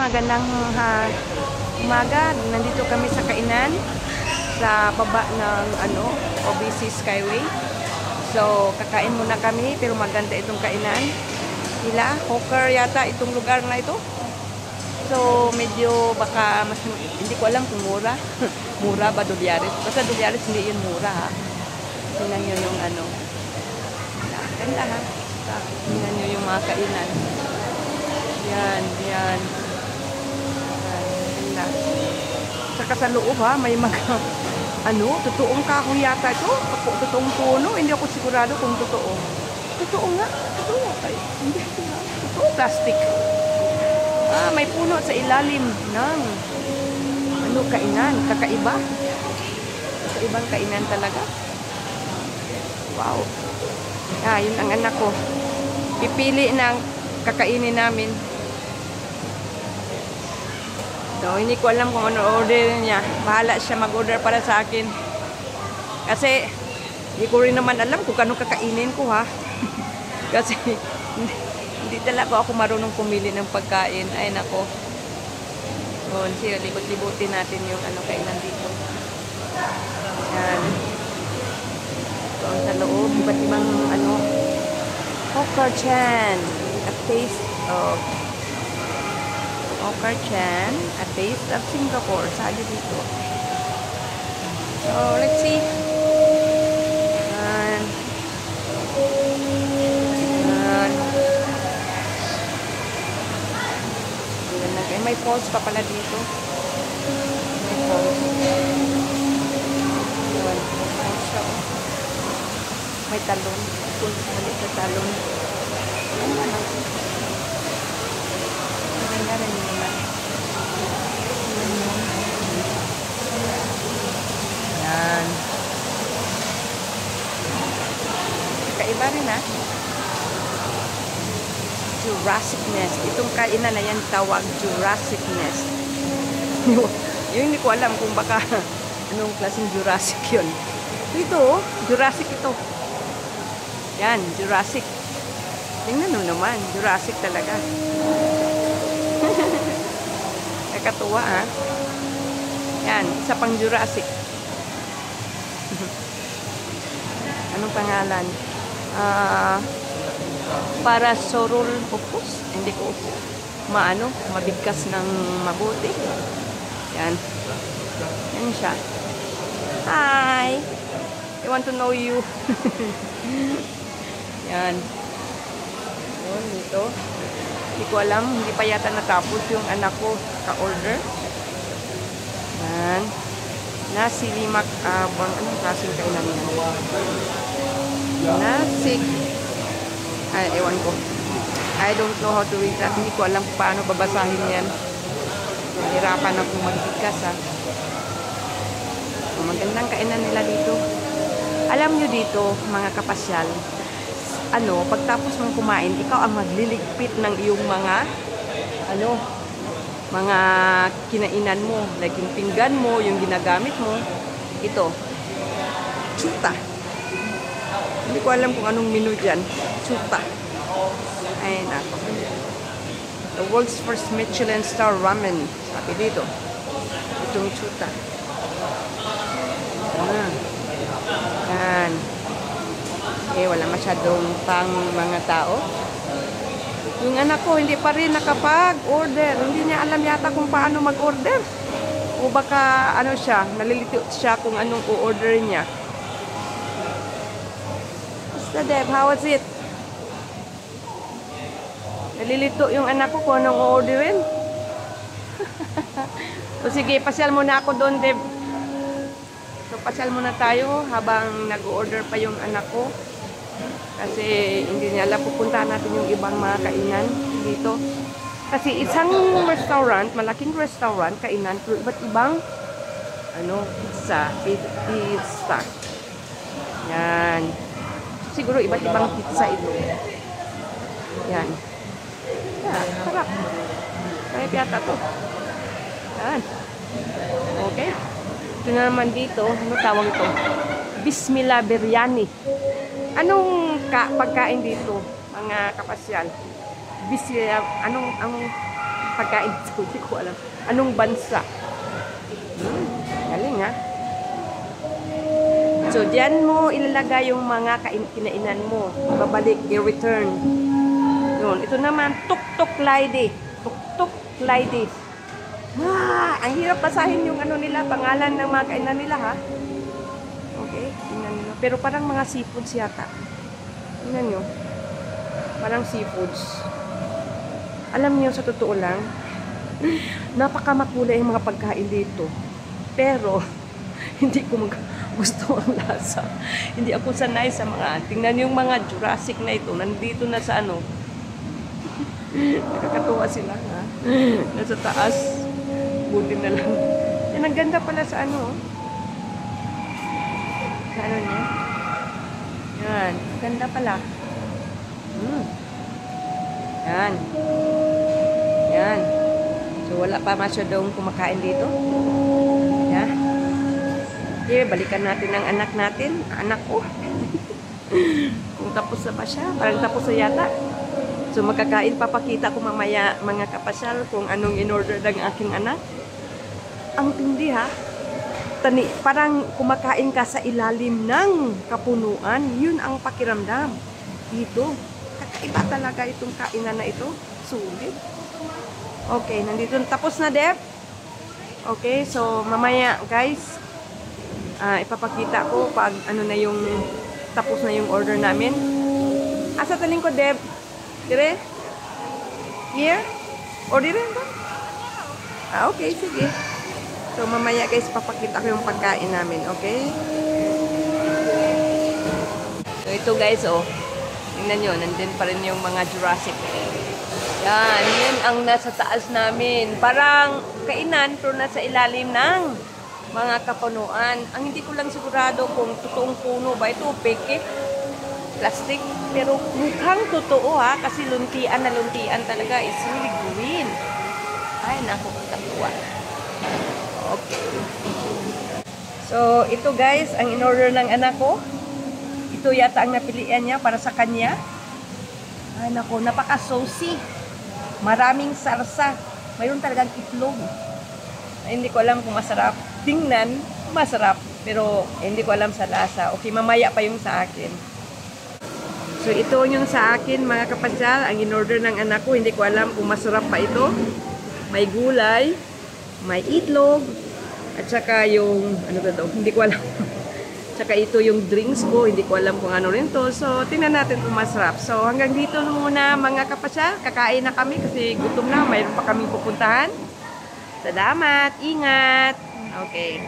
magandang umaga. Nandito kami sa kainan sa baba ng OBC Skyway. So, kakain muna kami pero maganda itong kainan. Hawker yata itong lugar na ito. So, medyo baka mas, hindi ko alam kung mura. Mura ba Dolyares? Basta Dolyares hindi yun mura ha. Tingnan nyo yung ganda ha. Tingnan nyo yung mga kainan. Yan. Ganda. Saka sa loob ha, may mga totoong kahoy yata ito. Totoong puno. Hindi ako sigurado kung totoo. Totoo nga. Totoo kayo. Hindi nga. Totoo plastic. May puno sa ilalim ng kainan. Kakaiba. Kakaibang kainan talaga. Wow. Yun ang anak ko. Pipili ng kakainin namin. So, hindi ko alam kung ano order niya. Bahala siya mag-order para sa akin. Kasi, hindi ko rin naman alam kung anong kakainin ko ha. Kasi, hindi talaga ako marunong pumili ng pagkain. Ay, nako. So, libot-libutin natin yung kainan dito. Yan. So, sa loob, iba't ibang Hawker Chan. A taste of Hawker Chan. A taste of Singapore. Sabi dito. So, let's see. May falls pa pala dito. May falls. May talon. Maliit na talon. Maganda rin naman. Yan. Kakaiba rin ha. Jurassic Nest. Itong kainan na yan tawag Jurassic Nest. Yung hindi ko alam kung baka anong klaseng Jurassic yun. Ito, Jurassic ito. Yan, Jurassic. Tingnan mo naman, Jurassic talaga. Nakatuwa ha. Yan, isa pang Jurassic. Anong pangalan? Parasaurolophus. Hindi ko mabigkas ng mabuti. Yan. Yan siya. Hi! I want to know you. Yan. Yun, dito. Hindi ko alam. Hindi pa yata natapos yung anak ko ka-order. Yan. Nasi limak. Anong klaseng kainan yan? Nasi. Ay, ewan ko. I don't know how to read that. Hindi ko alam paano babasahin yan. Nahirapan akong magbigas ha. Magandang kainan nila dito. Alam nyo dito, mga kapasyal, pagtapos mong kumain, ikaw ang magliligpit ng iyong mga kinainan mo. Like yung pinggan mo, yung ginagamit mo. Ito. Chuta. Hindi ko alam kung anong menu dyan. Chuta. Ay, nako. The world's first Michelin star ramen. Sabi dito. Itong chuta. Yan. Wala masyadong pang mga tao. Yung anak ko, hindi pa rin nakapag-order. Hindi niya alam yata kung paano mag-order. O baka, nalilito siya kung anong o-order niya. Deb, how was it? Nalilito yung anak ko kung anong o-orderin. So sige, pasyal muna ako doon, Deb. So pasyal muna tayo habang nag-order pa yung anak ko. Kasi hindi niya alam, pupuntahan natin yung ibang mga kainan dito. Kasi isang restaurant, malaking restaurant, kainan, pero iba't ibang pizza. Yan. Siguro iba't ibang pizza ito. Yan. Yan, sarap. Kaya piyata to. Yan. Okay. Ito na naman dito. Ano tawag ito? Bismillah Biryani. Anong pagkain dito, mga kapasyal? Bismillah, pagkain ito. Hindi ko alam. Anong bansa? Galing ha. So, diyan mo ilalagay yung mga kinainan mo. Babalik, i-return. Yun. Ito naman, tuk-tuk lady. Tuk-tuk lady. Ang hirap basahin yung ano nila, pangalan ng mga kainan nila ha. Okay, tingnan nyo. Pero parang mga seafoods yata. Tingnan nyo. Parang seafoods. Alam niyo, sa totoo lang, napakamakulay yung mga pagkain dito. Pero, hindi ko gusto ang lasa. Hindi ako sanay sa mga, tingnan yung mga Jurassic na ito, nandito na sa ano. Nakakatuwa sila, ha? Nasa taas. Buti na lang. Yan, ang ganda pala sa ano. Sa ano niya. Yan, ang ganda pala. Yan. Yan. So, wala pa masyadong kumakain dito. Yan. Okay, balikan natin ang anak natin. Anak ko. Kung tapos na ba siya? Parang tapos na yata. So, makakain, papakita ko mamaya mga kapasyal kung anong in-order ng aking anak. Ang tindi ha. Parang kumakain ka sa ilalim ng kapunuan. Yun ang pakiramdam. Dito. Kakaiba talaga itong kainan na ito. Sulit. Okay, nandito. Tapos na, Deb. Okay, so mamaya, guys, ipapakita ko pag ano na yung tapos na yung order namin. Asa taling ko, Deb? Dire? Here? Or dire ba? Okay, sige. So, mamaya, guys, papakita ko yung pagkain namin, okay? So, ito, guys, oh. Tingnan nyo, nandun pa rin yung mga Jurassic. Yan, yun ang nasa taas namin. Parang kainan, pero nasa ilalim ng mga kapunuan. Ang hindi ko lang sigurado kung totoong puno ba ito, peke, plastic. Pero mukhang totoo ha, kasi luntian na luntian talaga. Is really green. Ay, naku, katuwa. Okay. So, ito guys, ang in-order ng anak ko. Ito yata ang napilian niya para sa kanya. Ay, naku, napaka-saucy. Maraming sarsa. Mayroon talagang itlog. Ay, hindi ko alam kung masarap. Tingnan, masarap. Pero, hindi ko alam sa lasa. Okay, mamaya pa yung sa akin. So, ito yung sa akin, mga kapasyal. Ang in-order ng anak ko, hindi ko alam kung masarap pa ito. May gulay, may itlog, at saka yung, ano ba daw, hindi ko alam. Tsaka ito yung drinks ko, hindi ko alam kung ano rin to. So, tingnan natin kung masarap. So, hanggang dito muna mga kapasyal. Kakain na kami kasi gutom na. Mayroon pa kaming pupuntahan. Salamat. Ingat. Okay.